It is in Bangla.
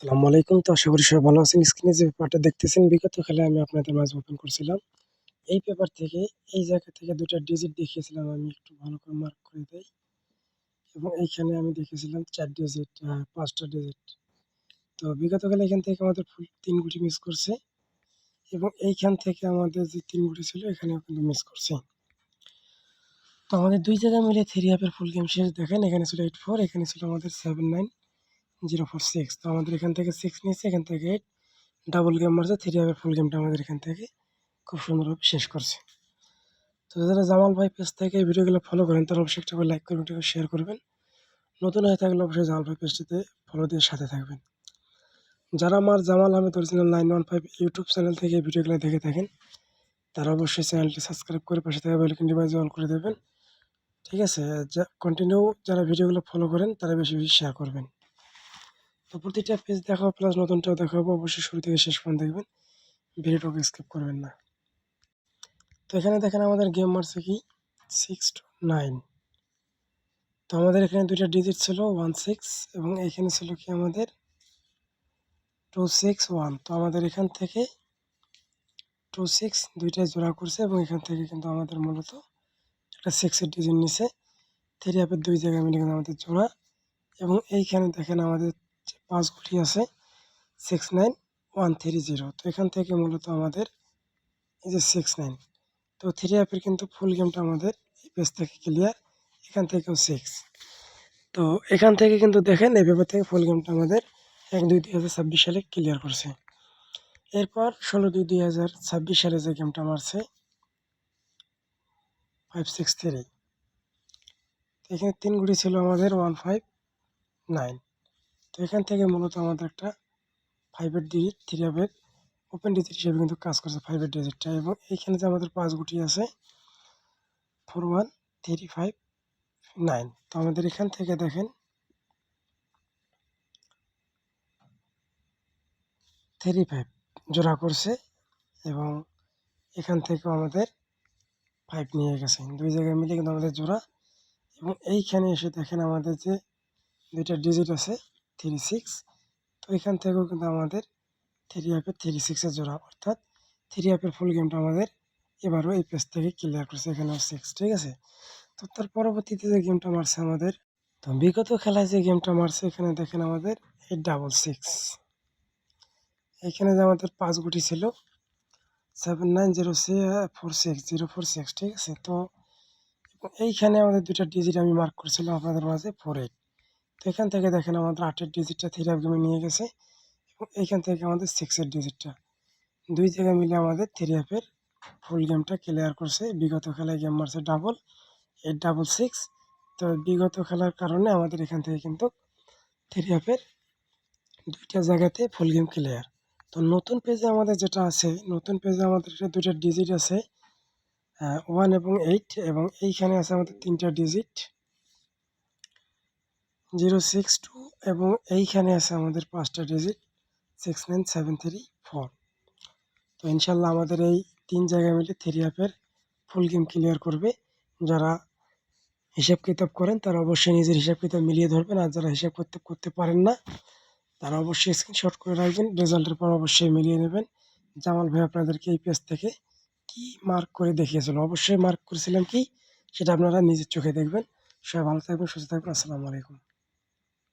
আসসালামু আলাইকুম। তো আশা করি সবাই ভালো আছেন। স্ক্রিনে যে পেপারটা দেখতেছেন বিগত খেলায় আমি আপনাদের মাঝে ওপেন করছিলাম। এই পেপার থেকে এই জায়গা থেকে ২ টা ডিজিট দেখিয়েছিলাম আমি একটু ভালো করে মার্ক করে দেই। এবং এইখানে আমি দেখেছিলাম ৪ ডিজিট ৫ টা ডিজিট। তো বিগত খেলায় এখান থেকে আমাদের ফুল ৩ গুটি মিস করছে এবং এইখান থেকে আমাদের যে ৩ গুটি ছিল এখানেও কিন্তু মিস করছে। তো আমাদের ২ জায়গায় মিলে 3 হাফের ফুল গেম শেষ দেখেন এখানে ছিল 8-4 এখানে ছিল আমাদের 7-9-0-4-6 তো আমাদের এখান থেকে 6 নিয়েছে এখান থেকে 8 ডাবল গেম মারছে 3 হাফের ফুল গেমটা আমাদের এখান থেকে খুব সুন্দরভাবে শেষ করছে। তো যারা জামাল ভাই পেজ থেকে এই ভিডিওগুলো ফলো করেন তারা অবশ্যই একটা করে লাইক করবেন, একটা করে শেয়ার করবেন। নতুন হয়ে থাকলে অবশ্যই জামাল ভাই পেজটিতে ফলো দিয়ে সাথে থাকবেন। যারা আমার Jamal Ahmed original 915 YouTube channel থেকে এই ভিডিওগুলো দেখে থাকেন তারা অবশ্যই চ্যানেলটি সাবস্ক্রাইব করে পাশে থাকা বেল আইকনটি বাজিয়ে অল করে দেবেন। ঠিক আছে? কন্টিনিউ যারা ভিডিওগুলো ফলো করেন তারা বেশি, বেশি শেয়ার করবেন। তো প্রতিটা পেজ দেখাবো প্লাস নতুনটাও দেখাবো। অবশ্যই শুরু থেকে শেষ পর্যন্ত দেখবেন। ভিডিওটাকে স্কিপ করবেন না। তো এখানে দেখেন আমাদের গেম মারছে কি 6-9। তো আমাদের এখানে ২ টা ডিজিট ছিল 16 এবং এখানে ছিল কি আমাদের 261 তো আমাদের এখান থেকে 26 ২ টায় জোড়া করছে এবং এখান থেকে কিন্তু আমাদের মূলত একটা 6 এর ডিজিট নিছে। 3 হাফের ২ জায়গায় মিলে কিন্তু আমাদের জোড়া এবং এইখানে দেখেন আমাদের যে ৫ গুটি আছে 69130 তো এখান থেকে মূলত আমাদের এই যে 69 তো 3 হাফের কিন্তু ফুল গেমটা আমাদের এই পেজ থেকে ক্লিয়ার। এখান থেকেও 6 তো এখান থেকে কিন্তু দেখেন এই পেপার থেকে ফুল গেমটা আমাদের ১-২-২০২৬ সালে ক্লিয়ার করছে। এরপর ১৬-২-২০২৬ সালে যে গেমটা মারছে 563 এখানে ৩ গুটি ছিল আমাদের 159 তো এখান থেকে মূলত আমাদের একটা 5 এর ডিজিট 3 হাফের ওপেন ডিজিট হিসেবে কিন্তু কাজ করছে 5 এর ডিজিটটা এবং এইখানে যে আমাদের ৫ গুটি আছে 41359 তো আমাদের এখান থেকে দেখেন 35 জোড়া করছে এবং এখান থেকেও আমাদের 5 নিয়ে গেছে। ২ জায়গায় মিলে কিন্তু আমাদের জোড়া এবং এইখানে এসে দেখেন আমাদের যে ২ টা ডিজিট আছে 36 তো এখান থেকেও কিন্তু আমাদের 3 হাফের 36 এর জোড়া অর্থাৎ 3 হাফের ফুল গেমটা আমাদের এবারও এই পেজ থেকে ক্লিয়ার করছে এখানেও 6 ঠিক আছে? তো তার পরবর্তীতে যে গেমটা মারছে আমাদের তো বিগত খেলায় যে গেমটা মারছে এখানে দেখেন আমাদের 866 এইখানে যে আমাদের ৫ গুটি ছিল 790646 ঠিক আছে? তো এইখানে আমাদের ২ টা ডিজিট আমি মার্ক করছিলাম আপনাদের মাঝে 48 তো এখান থেকে দেখেন আমাদের ৮ এর ডিজিটটা 3 হাফ গেমে নিয়ে গেছে এবং এইখান থেকে আমাদের 6 এর ডিজিটটা ২ জায়গায় মিলে আমাদের 3 হাফের ফুল গেমটা ক্লিয়ার করছে। বিগত খেলায় গেম মারছে ডাবল 866 তো বিগত খেলার কারণে আমাদের এখান থেকে কিন্তু 3 হাফের ২ টা জায়গাতে ফুল গেম ক্লিয়ার। তো নতুন পেজে আমাদের যেটা আছে, নতুন পেজে আমাদের ২ টা ডিজিট আছে 1 এবং 8 এবং এইখানে আছে আমাদের ৩ টা ডিজিট 062 এবং এইখানে আছে আমাদের ৫ টা ডিজিট 69734 তো ইনশাআল্লাহ আমাদের এই ৩ জায়গায় মিলে 3 হাফের ফুল গেম ক্লিয়ার করবে। যারা হিসাব কিতাব করেন তারা অবশ্যই নিজের হিসাব কিতাব মিলিয়ে ধরবেন আর যারা হিসাব করতে পারেন না তারা অবশ্যই স্ক্রিনশট করে রাখবেন। রেজাল্টের পর অবশ্যই মিলিয়ে নেবেন। জামাল ভাই আপনাদেরকে এই পেজ থেকে কি মার্ক করে দেখিয়েছিল, অবশ্যই মার্ক করেছিলাম কি সেটা আপনারা নিজের চোখে দেখবেন। সবাই ভালো থাকবেন, সুস্থ থাকবেন। আসসালামু আলাইকুম।